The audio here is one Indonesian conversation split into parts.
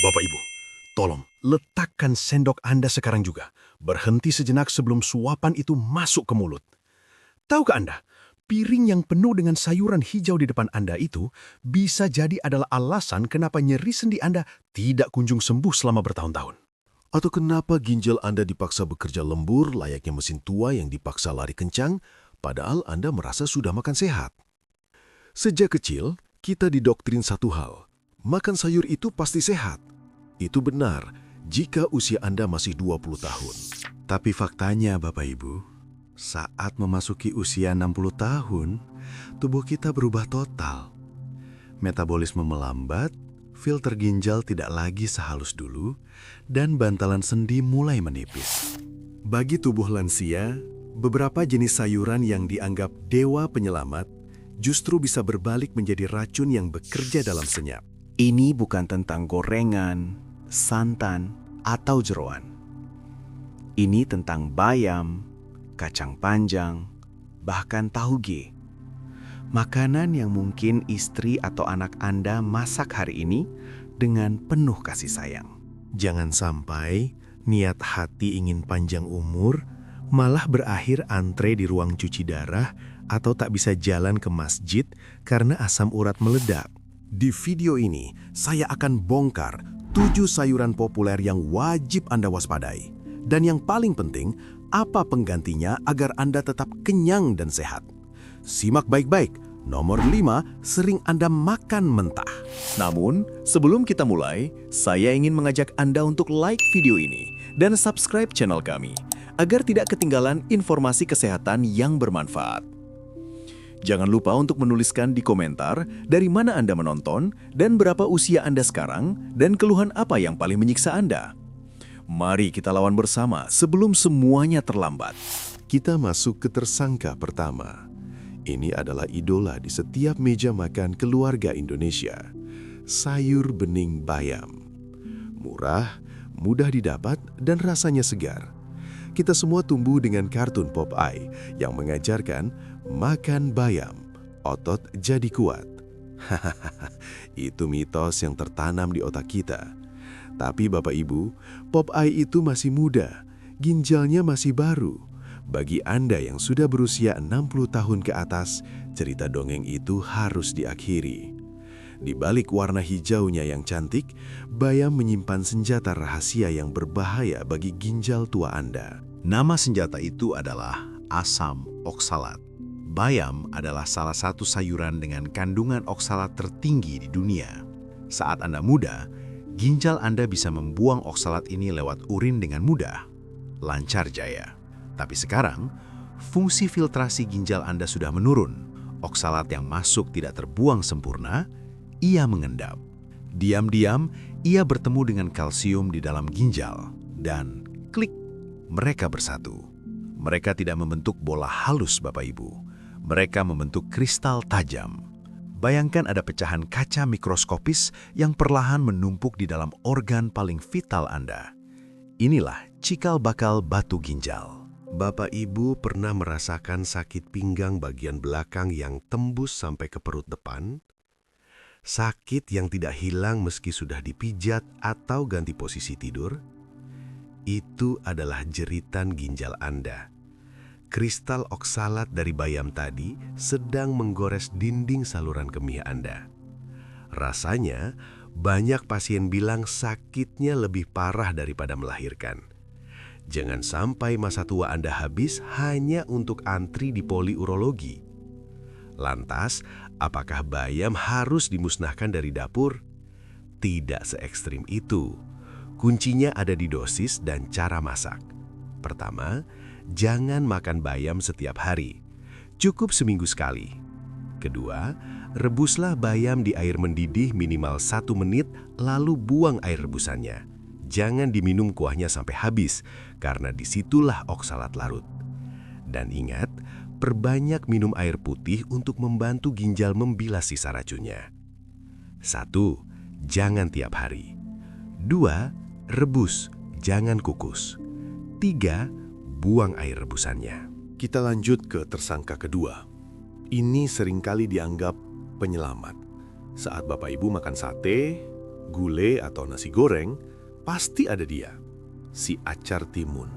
Bapak Ibu, tolong letakkan sendok Anda sekarang juga. Berhenti sejenak sebelum suapan itu masuk ke mulut. Tahukah Anda, piring yang penuh dengan sayuran hijau di depan Anda itu bisa jadi adalah alasan kenapa nyeri sendi Anda tidak kunjung sembuh selama bertahun-tahun. Atau kenapa ginjal Anda dipaksa bekerja lembur layaknya mesin tua yang dipaksa lari kencang, padahal Anda merasa sudah makan sehat. Sejak kecil, kita didoktrin satu hal, makan sayur itu pasti sehat. Itu benar jika usia Anda masih 20 tahun. Tapi faktanya Bapak Ibu, saat memasuki usia 60 tahun, tubuh kita berubah total. Metabolisme melambat, filter ginjal tidak lagi sehalus dulu, dan bantalan sendi mulai menipis. Bagi tubuh lansia, beberapa jenis sayuran yang dianggap dewa penyelamat justru bisa berbalik menjadi racun yang bekerja dalam senyap. Ini bukan tentang gorengan, santan, atau jeroan. Ini tentang bayam, kacang panjang, bahkan tauge. Makanan yang mungkin istri atau anak Anda masak hari ini dengan penuh kasih sayang. Jangan sampai niat hati ingin panjang umur malah berakhir antre di ruang cuci darah atau tak bisa jalan ke masjid karena asam urat meledak. Di video ini, saya akan bongkar 7 sayuran populer yang wajib Anda waspadai. Dan yang paling penting, apa penggantinya agar Anda tetap kenyang dan sehat. Simak baik-baik. Nomor 5, sering Anda makan mentah. Namun, sebelum kita mulai, saya ingin mengajak Anda untuk like video ini dan subscribe channel kami, agar tidak ketinggalan informasi kesehatan yang bermanfaat. Jangan lupa untuk menuliskan di komentar dari mana Anda menonton dan berapa usia Anda sekarang dan keluhan apa yang paling menyiksa Anda. Mari kita lawan bersama sebelum semuanya terlambat. Kita masuk ke tersangka pertama. Ini adalah idola di setiap meja makan keluarga Indonesia. Sayur bening bayam. Murah, mudah didapat, dan rasanya segar. Kita semua tumbuh dengan kartun Popeye yang mengajarkan makan bayam, otot jadi kuat. Hahaha, itu mitos yang tertanam di otak kita. Tapi Bapak Ibu, Popeye itu masih muda, ginjalnya masih baru. Bagi Anda yang sudah berusia 60 tahun ke atas, cerita dongeng itu harus diakhiri. Di balik warna hijaunya yang cantik, bayam menyimpan senjata rahasia yang berbahaya bagi ginjal tua Anda. Nama senjata itu adalah asam oksalat. Bayam adalah salah satu sayuran dengan kandungan oksalat tertinggi di dunia. Saat Anda muda, ginjal Anda bisa membuang oksalat ini lewat urin dengan mudah. Lancar jaya. Tapi sekarang, fungsi filtrasi ginjal Anda sudah menurun. Oksalat yang masuk tidak terbuang sempurna, ia mengendap. Diam-diam, ia bertemu dengan kalsium di dalam ginjal. Dan klik, mereka bersatu. Mereka tidak membentuk bola halus, Bapak Ibu. Mereka membentuk kristal tajam. Bayangkan ada pecahan kaca mikroskopis yang perlahan menumpuk di dalam organ paling vital Anda. Inilah cikal bakal batu ginjal. Bapak Ibu pernah merasakan sakit pinggang bagian belakang yang tembus sampai ke perut depan? Sakit yang tidak hilang meski sudah dipijat atau ganti posisi tidur? Itu adalah jeritan ginjal Anda. Kristal oksalat dari bayam tadi sedang menggores dinding saluran kemih Anda. Rasanya, banyak pasien bilang sakitnya lebih parah daripada melahirkan. Jangan sampai masa tua Anda habis hanya untuk antri di poliurologi. Lantas, apakah bayam harus dimusnahkan dari dapur? Tidak se-ekstrim itu. Kuncinya ada di dosis dan cara masak. Pertama, jangan makan bayam setiap hari. Cukup seminggu sekali. Kedua, rebuslah bayam di air mendidih minimal 1 menit lalu buang air rebusannya. Jangan diminum kuahnya sampai habis, karena disitulah oksalat larut. Dan ingat, perbanyak minum air putih untuk membantu ginjal membilas sisa racunnya. 1. Jangan tiap hari. 2. Rebus, jangan kukus. 3. Buang air rebusannya. Kita lanjut ke tersangka kedua. Ini seringkali dianggap penyelamat. Saat Bapak Ibu makan sate, Gulai atau nasi goreng, pasti ada dia, si acar timun.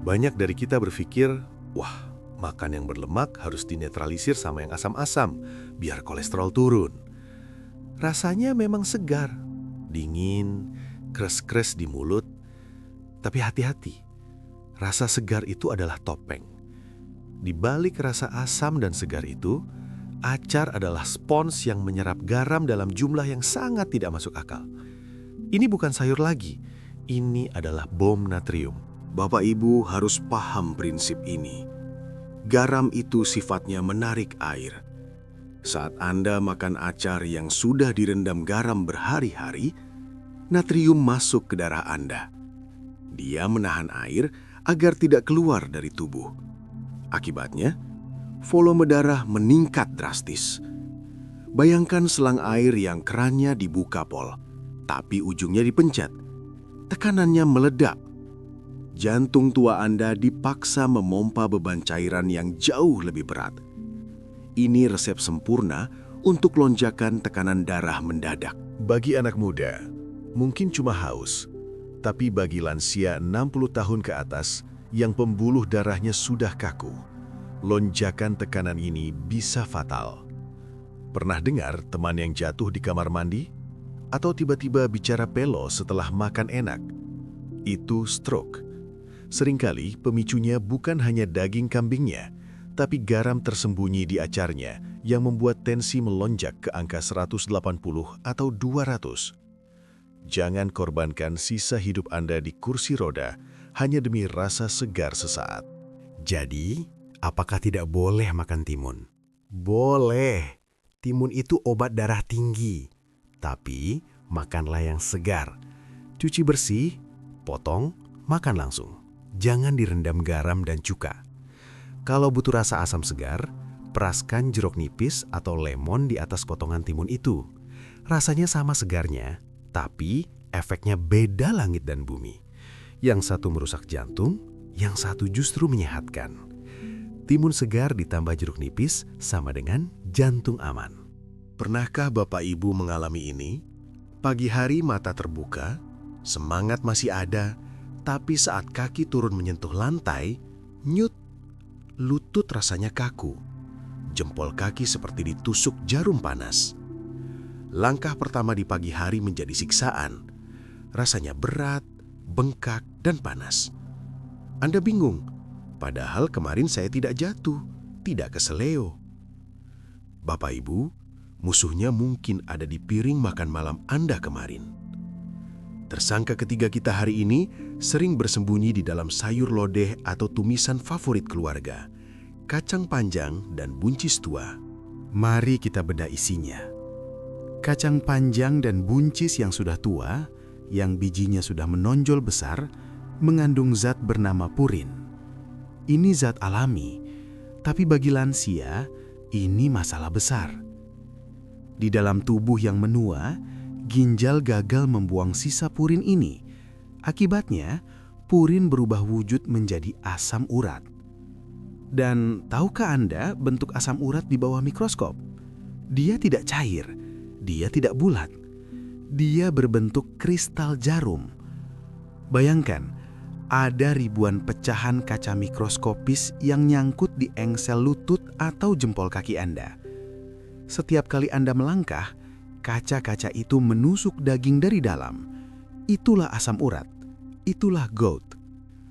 Banyak dari kita berpikir, wah, makan yang berlemak harus dinetralisir sama yang asam-asam, biar kolesterol turun. Rasanya memang segar, dingin, kres-kres di mulut. Tapi hati-hati, rasa segar itu adalah topeng. Di balik rasa asam dan segar itu, acar adalah spons yang menyerap garam dalam jumlah yang sangat tidak masuk akal. Ini bukan sayur lagi, ini adalah bom natrium. Bapak Ibu harus paham prinsip ini. Garam itu sifatnya menarik air. Saat Anda makan acar yang sudah direndam garam berhari-hari, natrium masuk ke darah Anda. Dia menahan air agar tidak keluar dari tubuh. Akibatnya, volume darah meningkat drastis. Bayangkan selang air yang kerannya dibuka pol, tapi ujungnya dipencet. Tekanannya meledak. Jantung tua Anda dipaksa memompa beban cairan yang jauh lebih berat. Ini resep sempurna untuk lonjakan tekanan darah mendadak. Bagi anak muda, mungkin cuma haus. Tapi bagi lansia 60 tahun ke atas yang pembuluh darahnya sudah kaku, lonjakan tekanan ini bisa fatal. Pernah dengar teman yang jatuh di kamar mandi? Atau tiba-tiba bicara pelo setelah makan enak? Itu stroke. Seringkali pemicunya bukan hanya daging kambingnya, tapi garam tersembunyi di acarnya yang membuat tensi melonjak ke angka 180 atau 200. Jangan korbankan sisa hidup Anda di kursi roda hanya demi rasa segar sesaat. Jadi, apakah tidak boleh makan timun? Boleh. Timun itu obat darah tinggi. Tapi, makanlah yang segar. Cuci bersih, potong, makan langsung. Jangan direndam garam dan cuka. Kalau butuh rasa asam segar, peraskan jeruk nipis atau lemon di atas potongan timun itu. Rasanya sama segarnya, tapi efeknya beda langit dan bumi. Yang satu merusak jantung, yang satu justru menyehatkan. Timun segar ditambah jeruk nipis sama dengan jantung aman. Pernahkah Bapak Ibu mengalami ini? Pagi hari mata terbuka, semangat masih ada, tapi saat kaki turun menyentuh lantai, nyut, lutut rasanya kaku. Jempol kaki seperti ditusuk jarum panas. Langkah pertama di pagi hari menjadi siksaan. Rasanya berat, bengkak, dan panas. Anda bingung, padahal kemarin saya tidak jatuh, tidak keseleo. Bapak Ibu, musuhnya mungkin ada di piring makan malam Anda kemarin. Tersangka ketiga kita hari ini sering bersembunyi di dalam sayur lodeh atau tumisan favorit keluarga, kacang panjang dan buncis tua. Mari kita bedah isinya. Kacang panjang dan buncis yang sudah tua, yang bijinya sudah menonjol besar, mengandung zat bernama purin. Ini zat alami, tapi bagi lansia, ini masalah besar. Di dalam tubuh yang menua, ginjal gagal membuang sisa purin ini. Akibatnya, purin berubah wujud menjadi asam urat. Dan tahukah Anda bentuk asam urat di bawah mikroskop? Dia tidak cair, dia tidak bulat. Dia berbentuk kristal jarum. Bayangkan, ada ribuan pecahan kaca mikroskopis yang nyangkut di engsel lutut atau jempol kaki Anda. Setiap kali Anda melangkah, kaca-kaca itu menusuk daging dari dalam. Itulah asam urat. Itulah gout.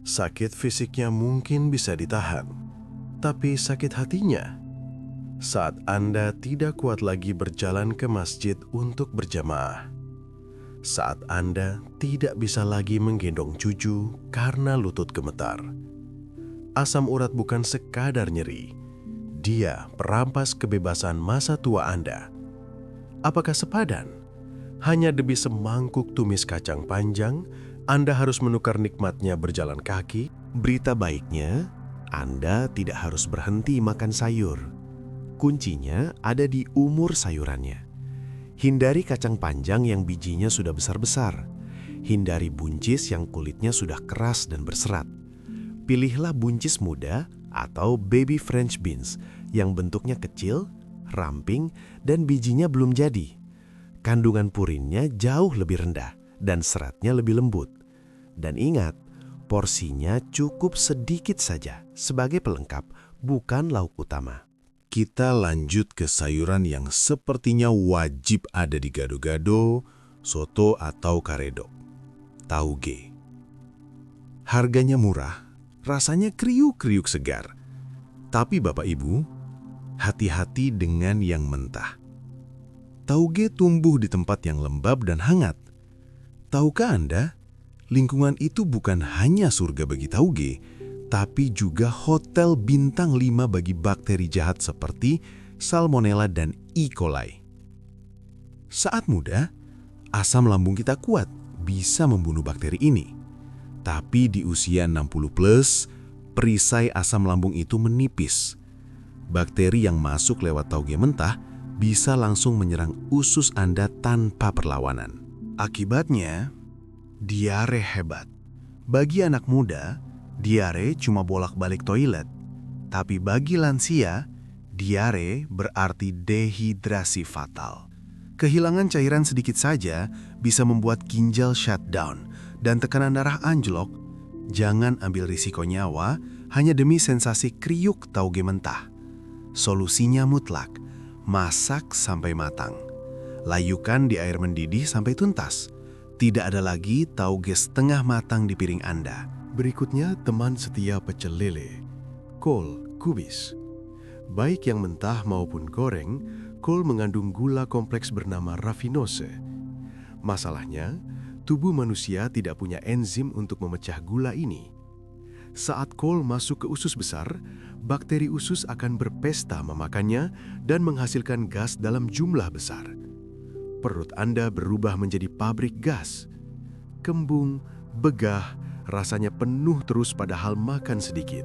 Sakit fisiknya mungkin bisa ditahan, tapi sakit hatinya saat Anda tidak kuat lagi berjalan ke masjid untuk berjamaah. Saat Anda tidak bisa lagi menggendong cucu karena lutut gemetar. Asam urat bukan sekadar nyeri. Dia perampas kebebasan masa tua Anda. Apakah sepadan? Hanya demi semangkuk tumis kacang panjang, Anda harus menukar nikmatnya berjalan kaki? Berita baiknya, Anda tidak harus berhenti makan sayur. Kuncinya ada di umur sayurannya. Hindari kacang panjang yang bijinya sudah besar-besar. Hindari buncis yang kulitnya sudah keras dan berserat. Pilihlah buncis muda atau baby French beans yang bentuknya kecil, ramping, dan bijinya belum jadi. Kandungan purinnya jauh lebih rendah dan seratnya lebih lembut. Dan ingat, porsinya cukup sedikit saja sebagai pelengkap, bukan lauk utama. Kita lanjut ke sayuran yang sepertinya wajib ada di gado-gado, soto atau karedok. Tauge. Harganya murah, rasanya kriuk-kriuk segar. Tapi Bapak Ibu, hati-hati dengan yang mentah. Tauge tumbuh di tempat yang lembab dan hangat. Tahukah Anda, lingkungan itu bukan hanya surga bagi tauge, tapi juga hotel bintang 5 bagi bakteri jahat seperti Salmonella dan E. coli. Saat muda, asam lambung kita kuat, bisa membunuh bakteri ini. Tapi di usia 60 plus, perisai asam lambung itu menipis. Bakteri yang masuk lewat tauge mentah bisa langsung menyerang usus Anda tanpa perlawanan. Akibatnya, diare hebat. Bagi anak muda, diare cuma bolak-balik toilet. Tapi bagi lansia, diare berarti dehidrasi fatal. Kehilangan cairan sedikit saja bisa membuat ginjal shutdown dan tekanan darah anjlok. Jangan ambil risiko nyawa hanya demi sensasi kriuk tauge mentah. Solusinya mutlak, masak sampai matang. Layukan di air mendidih sampai tuntas. Tidak ada lagi tauge setengah matang di piring Anda. Berikutnya, teman setia pecel lele, kol kubis. Baik yang mentah maupun goreng, kol mengandung gula kompleks bernama raffinose. Masalahnya, tubuh manusia tidak punya enzim untuk memecah gula ini. Saat kol masuk ke usus besar, bakteri usus akan berpesta memakannya dan menghasilkan gas dalam jumlah besar. Perut Anda berubah menjadi pabrik gas. Kembung, begah, rasanya penuh terus padahal makan sedikit.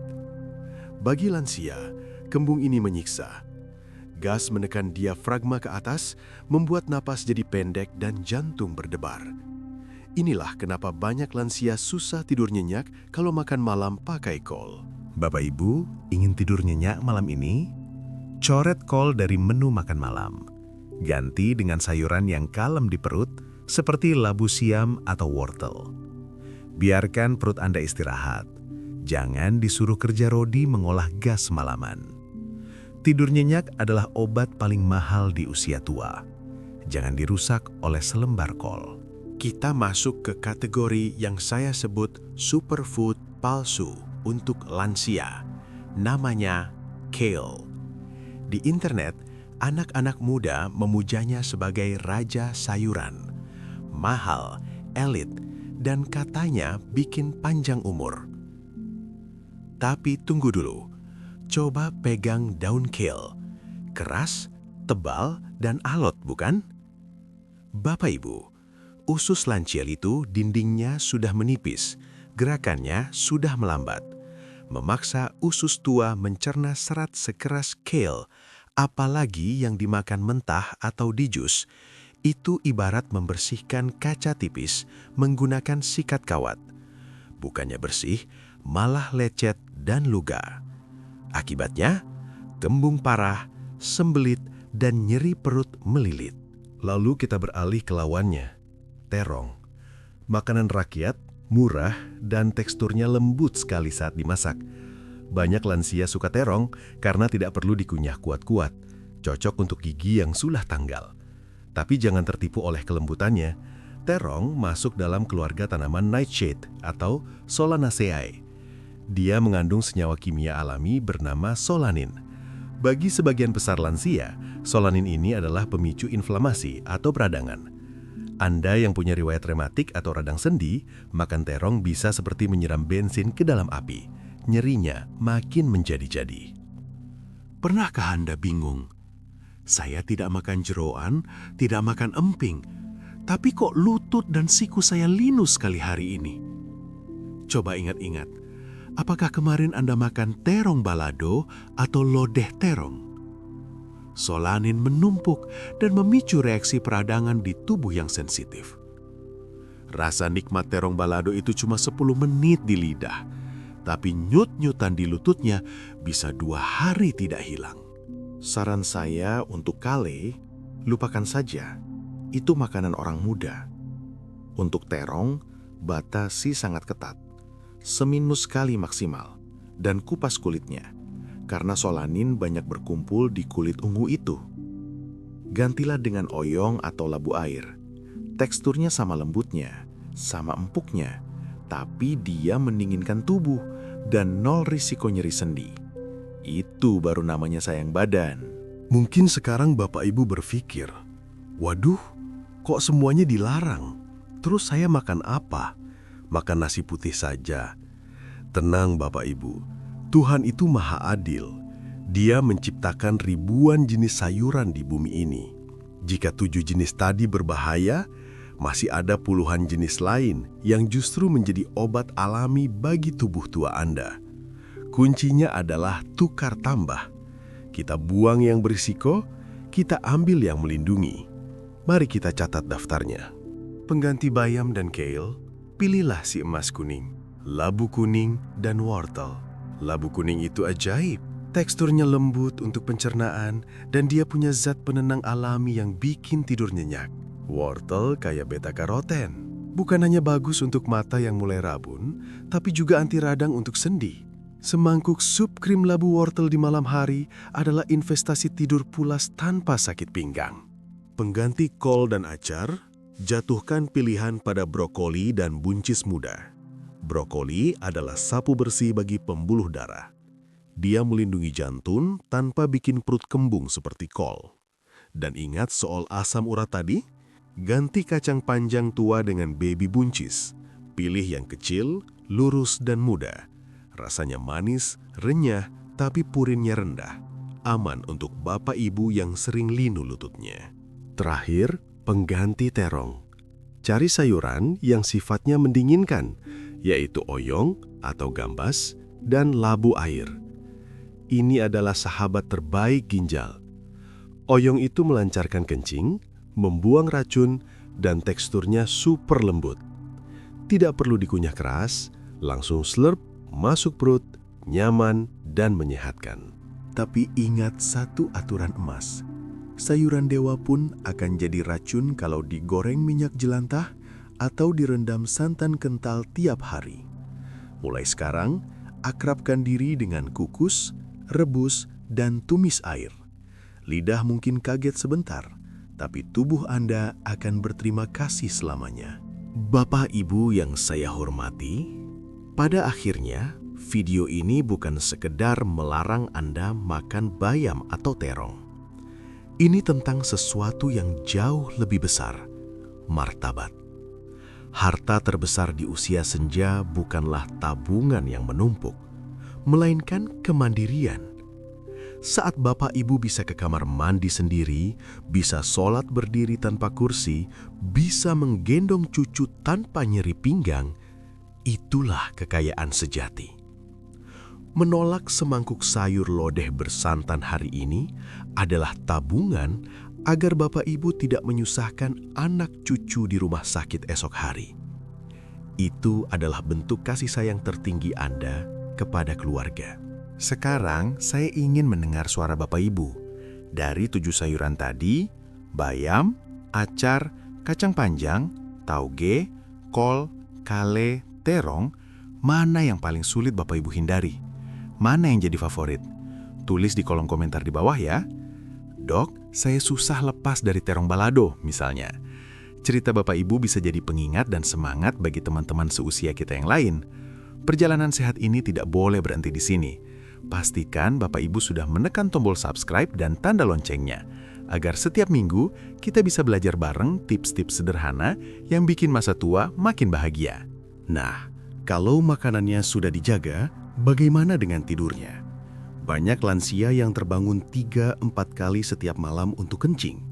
Bagi lansia, kembung ini menyiksa. Gas menekan diafragma ke atas, membuat napas jadi pendek dan jantung berdebar. Inilah kenapa banyak lansia susah tidur nyenyak kalau makan malam pakai kol. Bapak Ibu, ingin tidur nyenyak malam ini? Coret kol dari menu makan malam. Ganti dengan sayuran yang kalem di perut seperti labu siam atau wortel. Biarkan perut Anda istirahat. Jangan disuruh kerja rodi mengolah gas semalaman. Tidur nyenyak adalah obat paling mahal di usia tua. Jangan dirusak oleh selembar kol. Kita masuk ke kategori yang saya sebut superfood palsu untuk lansia. Namanya kale. Di internet, anak-anak muda memujanya sebagai raja sayuran. Mahal, elit, dan katanya bikin panjang umur. Tapi tunggu dulu. Coba pegang daun kale. Keras, tebal, dan alot, bukan? Bapak Ibu, usus lanciel itu dindingnya sudah menipis, gerakannya sudah melambat. Memaksa usus tua mencerna serat sekeras kale, apalagi yang dimakan mentah atau di jus, itu ibarat membersihkan kaca tipis menggunakan sikat kawat. Bukannya bersih, malah lecet dan luga. Akibatnya, kembung parah, sembelit, dan nyeri perut melilit. Lalu kita beralih ke lawannya, terong. Makanan rakyat, murah, dan teksturnya lembut sekali saat dimasak. Banyak lansia suka terong karena tidak perlu dikunyah kuat-kuat, cocok untuk gigi yang sudah tanggal. Tapi jangan tertipu oleh kelembutannya. Terong masuk dalam keluarga tanaman nightshade atau Solanaceae. Dia mengandung senyawa kimia alami bernama solanin. Bagi sebagian besar lansia, solanin ini adalah pemicu inflamasi atau peradangan. Anda yang punya riwayat rematik atau radang sendi, makan terong bisa seperti menyiram bensin ke dalam api. Nyerinya makin menjadi-jadi. Pernahkah Anda bingung? Saya tidak makan jeroan, tidak makan emping, tapi kok lutut dan siku saya linus sekali hari ini? Coba ingat-ingat, apakah kemarin Anda makan terong balado atau lodeh terong? Solanin menumpuk dan memicu reaksi peradangan di tubuh yang sensitif. Rasa nikmat terong balado itu cuma 10 menit di lidah, tapi nyut-nyutan di lututnya bisa 2 hari tidak hilang. Saran saya untuk kale, lupakan saja. itu makanan orang muda. Untuk terong, batasi sangat ketat, seminus sekali maksimal, dan kupas kulitnya, karena solanin banyak berkumpul di kulit ungu itu. Gantilah dengan oyong atau labu air. Teksturnya sama lembutnya, sama empuknya, tapi dia mendinginkan tubuh dan nol risiko nyeri sendi. Itu baru namanya sayang badan. Mungkin sekarang Bapak Ibu berpikir, waduh, kok semuanya dilarang? Terus saya makan apa? Makan nasi putih saja. Tenang Bapak Ibu, Tuhan itu maha adil. Dia menciptakan ribuan jenis sayuran di bumi ini. Jika 7 jenis tadi berbahaya, masih ada puluhan jenis lain yang justru menjadi obat alami bagi tubuh tua Anda. Kuncinya adalah tukar tambah. Kita buang yang berisiko, kita ambil yang melindungi. Mari kita catat daftarnya. Pengganti bayam dan kale, pilihlah si emas kuning, labu kuning, dan wortel. Labu kuning itu ajaib. Teksturnya lembut untuk pencernaan dan dia punya zat penenang alami yang bikin tidur nyenyak. Wortel kaya beta-karoten. Bukan hanya bagus untuk mata yang mulai rabun, tapi juga anti radang untuk sendi. Semangkuk sup krim labu wortel di malam hari adalah investasi tidur pulas tanpa sakit pinggang. Pengganti kol dan acar, jatuhkan pilihan pada brokoli dan buncis muda. Brokoli adalah sapu bersih bagi pembuluh darah. Dia melindungi jantung tanpa bikin perut kembung seperti kol. Dan ingat soal asam urat tadi? Ganti kacang panjang tua dengan baby buncis. Pilih yang kecil, lurus, dan muda. Rasanya manis, renyah, tapi purinnya rendah. Aman untuk bapak ibu yang sering linu lututnya. Terakhir, pengganti terong. Cari sayuran yang sifatnya mendinginkan, yaitu oyong atau gambas dan labu air. Ini adalah sahabat terbaik ginjal. Oyong itu melancarkan kencing, membuang racun, dan teksturnya super lembut. Tidak perlu dikunyah keras, langsung slurp, masuk perut, nyaman, dan menyehatkan. Tapi ingat satu aturan emas. Sayuran dewa pun akan jadi racun kalau digoreng minyak jelantah atau direndam santan kental tiap hari. Mulai sekarang, akrabkan diri dengan kukus, rebus, dan tumis air. Lidah mungkin kaget sebentar, tapi tubuh Anda akan berterima kasih selamanya. Bapak Ibu yang saya hormati, pada akhirnya video ini bukan sekedar melarang Anda makan bayam atau terong. Ini tentang sesuatu yang jauh lebih besar, martabat. Harta terbesar di usia senja bukanlah tabungan yang menumpuk, melainkan kemandirian. Saat Bapak Ibu bisa ke kamar mandi sendiri, bisa sholat berdiri tanpa kursi, bisa menggendong cucu tanpa nyeri pinggang, itulah kekayaan sejati. Menolak semangkuk sayur lodeh bersantan hari ini adalah tabungan agar Bapak Ibu tidak menyusahkan anak cucu di rumah sakit esok hari. Itu adalah bentuk kasih sayang tertinggi Anda kepada keluarga. Sekarang saya ingin mendengar suara Bapak Ibu. Dari 7 sayuran tadi, bayam, acar, kacang panjang, tauge, kol, kale, terong, mana yang paling sulit Bapak Ibu hindari? Mana yang jadi favorit? Tulis di kolom komentar di bawah ya. Dok, saya susah lepas dari terong balado misalnya. Cerita Bapak Ibu bisa jadi pengingat dan semangat bagi teman-teman seusia kita yang lain. Perjalanan sehat ini tidak boleh berhenti di sini. Pastikan Bapak Ibu sudah menekan tombol subscribe dan tanda loncengnya, agar setiap minggu kita bisa belajar bareng tips-tips sederhana yang bikin masa tua makin bahagia. Nah, kalau makanannya sudah dijaga, bagaimana dengan tidurnya? Banyak lansia yang terbangun 3-4 kali setiap malam untuk kencing.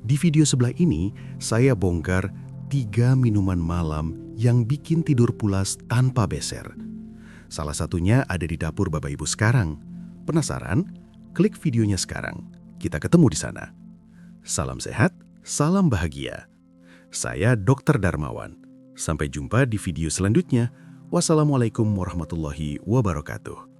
Di video sebelah ini, saya bongkar 3 minuman malam yang bikin tidur pulas tanpa beser. Salah satunya ada di dapur Bapak Ibu sekarang. Penasaran? Klik videonya sekarang. Kita ketemu di sana. Salam sehat, salam bahagia. Saya Dr. Darmawan. Sampai jumpa di video selanjutnya. Wassalamualaikum warahmatullahi wabarakatuh.